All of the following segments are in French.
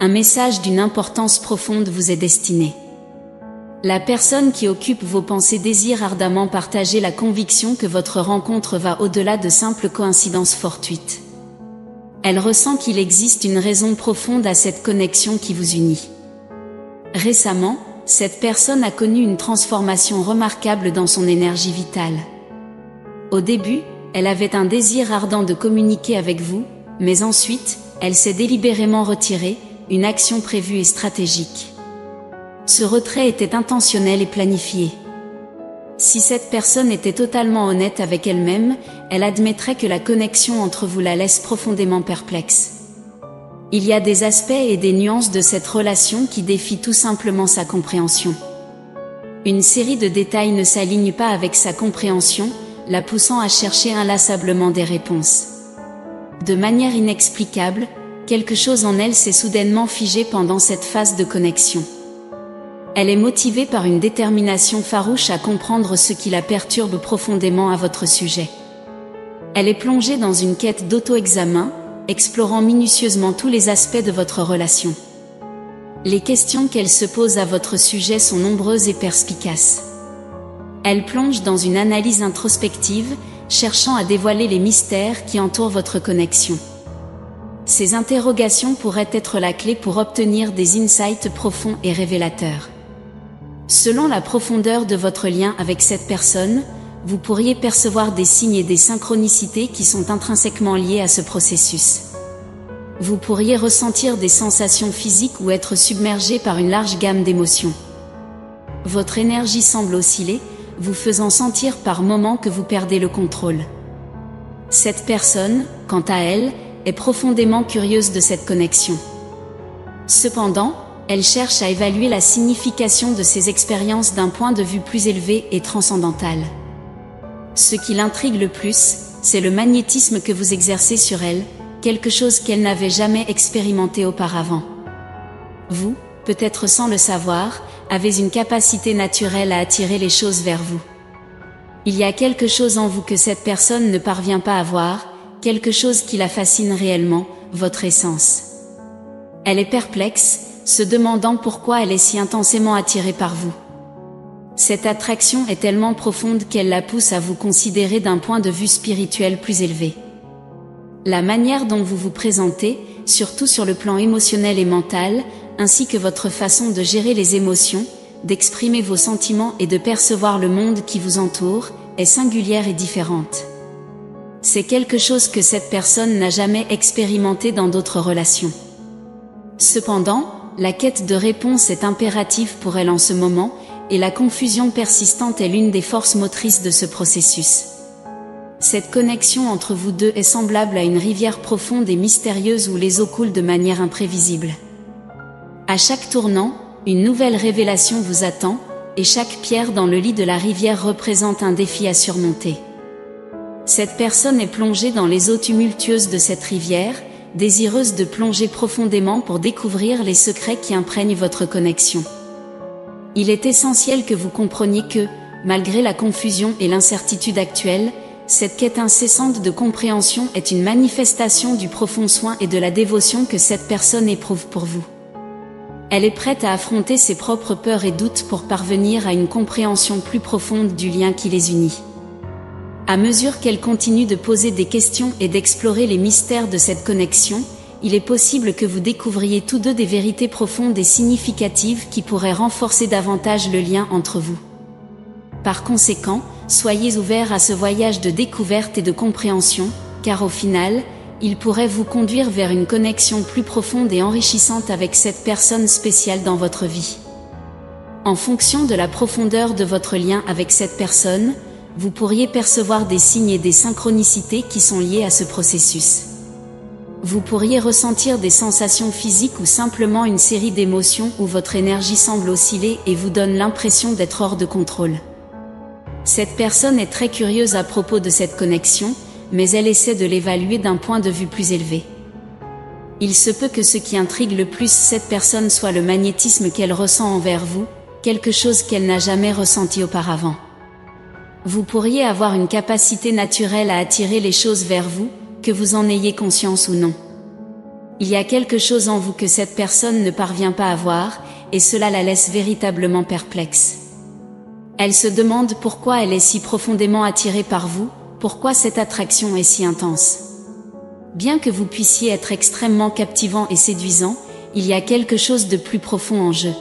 un message d'une importance profonde vous est destiné. La personne qui occupe vos pensées désire ardemment partager la conviction que votre rencontre va au-delà de simples coïncidences fortuites. Elle ressent qu'il existe une raison profonde à cette connexion qui vous unit. Récemment, cette personne a connu une transformation remarquable dans son énergie vitale. Au début, elle avait un désir ardent de communiquer avec vous, mais ensuite, elle s'est délibérément retirée, une action prévue et stratégique. Ce retrait était intentionnel et planifié. Si cette personne était totalement honnête avec elle-même, elle admettrait que la connexion entre vous la laisse profondément perplexe. Il y a des aspects et des nuances de cette relation qui défient tout simplement sa compréhension. Une série de détails ne s'aligne pas avec sa compréhension, la poussant à chercher inlassablement des réponses. De manière inexplicable, quelque chose en elle s'est soudainement figé pendant cette phase de connexion. Elle est motivée par une détermination farouche à comprendre ce qui la perturbe profondément à votre sujet. Elle est plongée dans une quête d'auto-examen, explorant minutieusement tous les aspects de votre relation. Les questions qu'elle se pose à votre sujet sont nombreuses et perspicaces. Elle plonge dans une analyse introspective, cherchant à dévoiler les mystères qui entourent votre connexion. Ces interrogations pourraient être la clé pour obtenir des insights profonds et révélateurs. Selon la profondeur de votre lien avec cette personne, vous pourriez percevoir des signes et des synchronicités qui sont intrinsèquement liés à ce processus. Vous pourriez ressentir des sensations physiques ou être submergé par une large gamme d'émotions. Votre énergie semble osciller, vous faisant sentir par moments que vous perdez le contrôle. Cette personne, quant à elle, est profondément curieuse de cette connexion. Cependant, elle cherche à évaluer la signification de ces expériences d'un point de vue plus élevé et transcendantal. Ce qui l'intrigue le plus, c'est le magnétisme que vous exercez sur elle, quelque chose qu'elle n'avait jamais expérimenté auparavant. Vous, peut-être sans le savoir, avez une capacité naturelle à attirer les choses vers vous. Il y a quelque chose en vous que cette personne ne parvient pas à voir, quelque chose qui la fascine réellement, votre essence. Elle est perplexe, se demandant pourquoi elle est si intensément attirée par vous. Cette attraction est tellement profonde qu'elle la pousse à vous considérer d'un point de vue spirituel plus élevé. La manière dont vous vous présentez, surtout sur le plan émotionnel et mental, ainsi que votre façon de gérer les émotions, d'exprimer vos sentiments et de percevoir le monde qui vous entoure, est singulière et différente. C'est quelque chose que cette personne n'a jamais expérimenté dans d'autres relations. Cependant, la quête de réponse est impérative pour elle en ce moment, et la confusion persistante est l'une des forces motrices de ce processus. Cette connexion entre vous deux est semblable à une rivière profonde et mystérieuse où les eaux coulent de manière imprévisible. À chaque tournant, une nouvelle révélation vous attend, et chaque pierre dans le lit de la rivière représente un défi à surmonter. Cette personne est plongée dans les eaux tumultueuses de cette rivière, désireuse de plonger profondément pour découvrir les secrets qui imprègnent votre connexion. Il est essentiel que vous compreniez que, malgré la confusion et l'incertitude actuelle, cette quête incessante de compréhension est une manifestation du profond soin et de la dévotion que cette personne éprouve pour vous. Elle est prête à affronter ses propres peurs et doutes pour parvenir à une compréhension plus profonde du lien qui les unit. À mesure qu'elle continue de poser des questions et d'explorer les mystères de cette connexion, il est possible que vous découvriez tous deux des vérités profondes et significatives qui pourraient renforcer davantage le lien entre vous. Par conséquent, soyez ouverts à ce voyage de découverte et de compréhension, car au final, il pourrait vous conduire vers une connexion plus profonde et enrichissante avec cette personne spéciale dans votre vie. En fonction de la profondeur de votre lien avec cette personne, vous pourriez percevoir des signes et des synchronicités qui sont liés à ce processus. Vous pourriez ressentir des sensations physiques ou simplement une série d'émotions où votre énergie semble osciller et vous donne l'impression d'être hors de contrôle. Cette personne est très curieuse à propos de cette connexion, mais elle essaie de l'évaluer d'un point de vue plus élevé. Il se peut que ce qui intrigue le plus cette personne soit le magnétisme qu'elle ressent envers vous, quelque chose qu'elle n'a jamais ressenti auparavant. Vous pourriez avoir une capacité naturelle à attirer les choses vers vous, que vous en ayez conscience ou non. Il y a quelque chose en vous que cette personne ne parvient pas à voir, et cela la laisse véritablement perplexe. Elle se demande pourquoi elle est si profondément attirée par vous, pourquoi cette attraction est si intense. Bien que vous puissiez être extrêmement captivant et séduisant, il y a quelque chose de plus profond en jeu.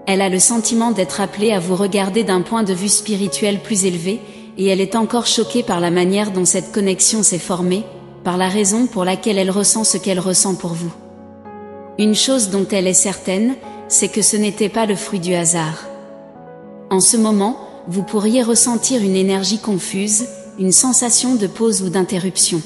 Elle a le sentiment d'être appelée à vous regarder d'un point de vue spirituel plus élevé, et elle est encore choquée par la manière dont cette connexion s'est formée, par la raison pour laquelle elle ressent ce qu'elle ressent pour vous. Une chose dont elle est certaine, c'est que ce n'était pas le fruit du hasard. En ce moment, vous pourriez ressentir une énergie confuse, une sensation de pause ou d'interruption.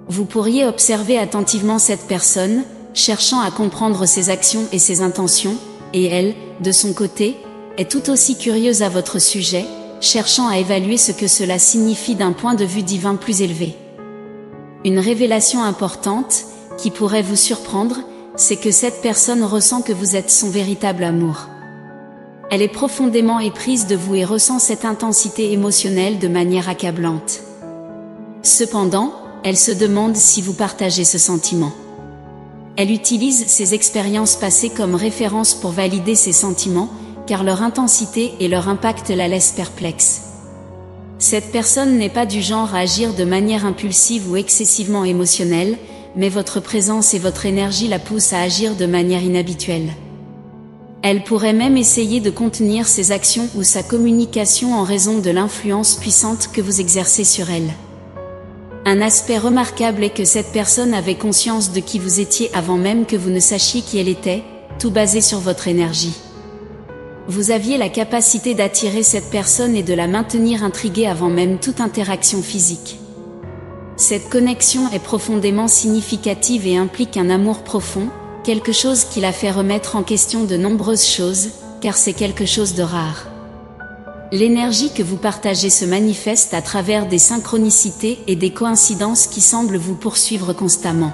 Vous pourriez observer attentivement cette personne, cherchant à comprendre ses actions et ses intentions, et elle, de son côté, est tout aussi curieuse à votre sujet, cherchant à évaluer ce que cela signifie d'un point de vue divin plus élevé. Une révélation importante, qui pourrait vous surprendre, c'est que cette personne ressent que vous êtes son véritable amour. Elle est profondément éprise de vous et ressent cette intensité émotionnelle de manière accablante. Cependant, elle se demande si vous partagez ce sentiment. Elle utilise ses expériences passées comme référence pour valider ses sentiments, car leur intensité et leur impact la laissent perplexe. Cette personne n'est pas du genre à agir de manière impulsive ou excessivement émotionnelle, mais votre présence et votre énergie la poussent à agir de manière inhabituelle. Elle pourrait même essayer de contenir ses actions ou sa communication en raison de l'influence puissante que vous exercez sur elle. Un aspect remarquable est que cette personne avait conscience de qui vous étiez avant même que vous ne sachiez qui elle était, tout basé sur votre énergie. Vous aviez la capacité d'attirer cette personne et de la maintenir intriguée avant même toute interaction physique. Cette connexion est profondément significative et implique un amour profond, quelque chose qui la fait remettre en question de nombreuses choses, car c'est quelque chose de rare. L'énergie que vous partagez se manifeste à travers des synchronicités et des coïncidences qui semblent vous poursuivre constamment.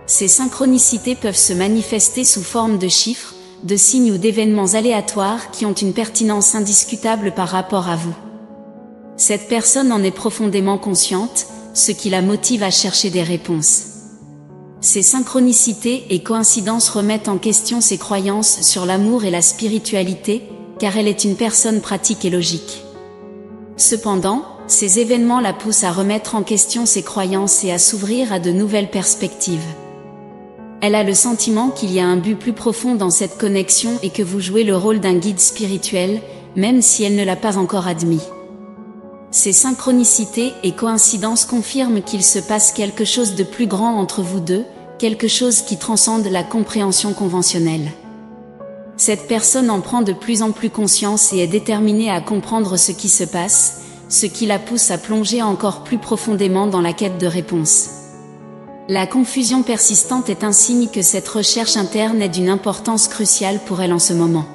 Ces synchronicités peuvent se manifester sous forme de chiffres, de signes ou d'événements aléatoires qui ont une pertinence indiscutable par rapport à vous. Cette personne en est profondément consciente, ce qui la motive à chercher des réponses. Ces synchronicités et coïncidences remettent en question ses croyances sur l'amour et la spiritualité, car elle est une personne pratique et logique. Cependant, ces événements la poussent à remettre en question ses croyances et à s'ouvrir à de nouvelles perspectives. Elle a le sentiment qu'il y a un but plus profond dans cette connexion et que vous jouez le rôle d'un guide spirituel, même si elle ne l'a pas encore admis. Ces synchronicités et coïncidences confirment qu'il se passe quelque chose de plus grand entre vous deux, quelque chose qui transcende la compréhension conventionnelle. Cette personne en prend de plus en plus conscience et est déterminée à comprendre ce qui se passe, ce qui la pousse à plonger encore plus profondément dans la quête de réponses. La confusion persistante est un signe que cette recherche interne est d'une importance cruciale pour elle en ce moment.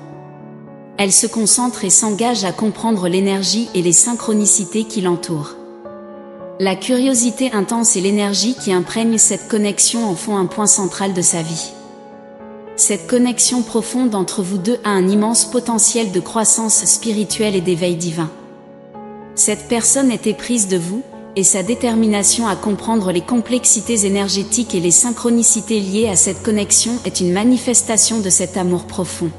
Elle se concentre et s'engage à comprendre l'énergie et les synchronicités qui l'entourent. La curiosité intense et l'énergie qui imprègnent cette connexion en font un point central de sa vie. Cette connexion profonde entre vous deux a un immense potentiel de croissance spirituelle et d'éveil divin. Cette personne est éprise de vous, et sa détermination à comprendre les complexités énergétiques et les synchronicités liées à cette connexion est une manifestation de cet amour profond.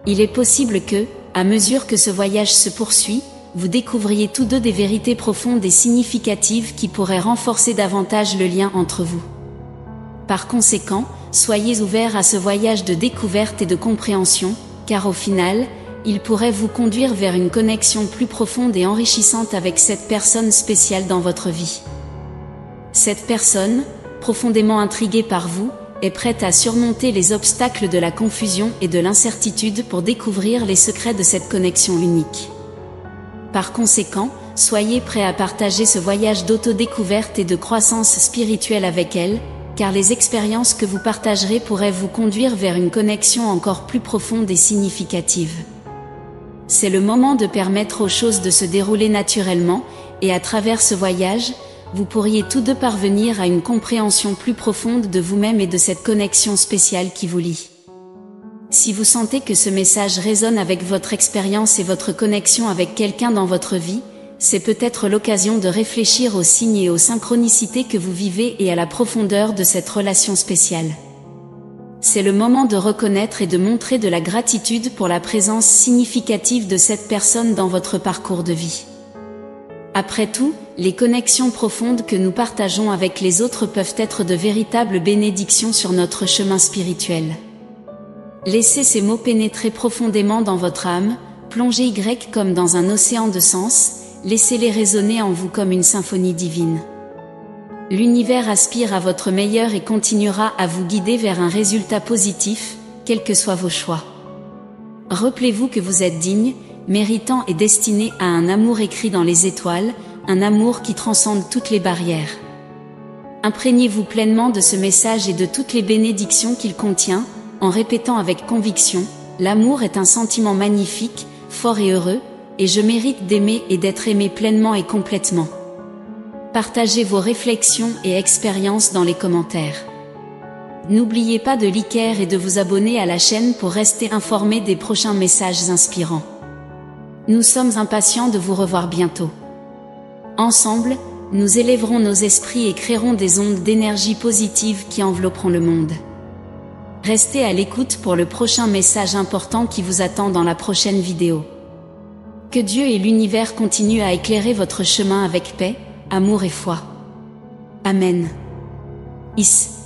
Il est possible que, à mesure que ce voyage se poursuit, vous découvriez tous deux des vérités profondes et significatives qui pourraient renforcer davantage le lien entre vous. Par conséquent, soyez ouverts à ce voyage de découverte et de compréhension, car au final, il pourrait vous conduire vers une connexion plus profonde et enrichissante avec cette personne spéciale dans votre vie. Cette personne, profondément intriguée par vous, est prête à surmonter les obstacles de la confusion et de l'incertitude pour découvrir les secrets de cette connexion unique. Par conséquent, soyez prêts à partager ce voyage d'autodécouverte et de croissance spirituelle avec elle, car les expériences que vous partagerez pourraient vous conduire vers une connexion encore plus profonde et significative. C'est le moment de permettre aux choses de se dérouler naturellement, et à travers ce voyage, vous pourriez tous deux parvenir à une compréhension plus profonde de vous-même et de cette connexion spéciale qui vous lie. Si vous sentez que ce message résonne avec votre expérience et votre connexion avec quelqu'un dans votre vie, c'est peut-être l'occasion de réfléchir aux signes et aux synchronicités que vous vivez et à la profondeur de cette relation spéciale. C'est le moment de reconnaître et de montrer de la gratitude pour la présence significative de cette personne dans votre parcours de vie. Après tout, les connexions profondes que nous partageons avec les autres peuvent être de véritables bénédictions sur notre chemin spirituel. Laissez ces mots pénétrer profondément dans votre âme, plongez Y comme dans un océan de sens, laissez-les résonner en vous comme une symphonie divine. L'univers aspire à votre meilleur et continuera à vous guider vers un résultat positif, quels que soient vos choix. Rappelez-vous que vous êtes digne, méritant et destiné à un amour écrit dans les étoiles, un amour qui transcende toutes les barrières. Imprégnez-vous pleinement de ce message et de toutes les bénédictions qu'il contient, en répétant avec conviction, l'amour est un sentiment magnifique, fort et heureux, et je mérite d'aimer et d'être aimé pleinement et complètement. Partagez vos réflexions et expériences dans les commentaires. N'oubliez pas de liker et de vous abonner à la chaîne pour rester informé des prochains messages inspirants. Nous sommes impatients de vous revoir bientôt. Ensemble, nous élèverons nos esprits et créerons des ondes d'énergie positive qui envelopperont le monde. Restez à l'écoute pour le prochain message important qui vous attend dans la prochaine vidéo. Que Dieu et l'univers continuent à éclairer votre chemin avec paix, amour et foi. Amen. Is.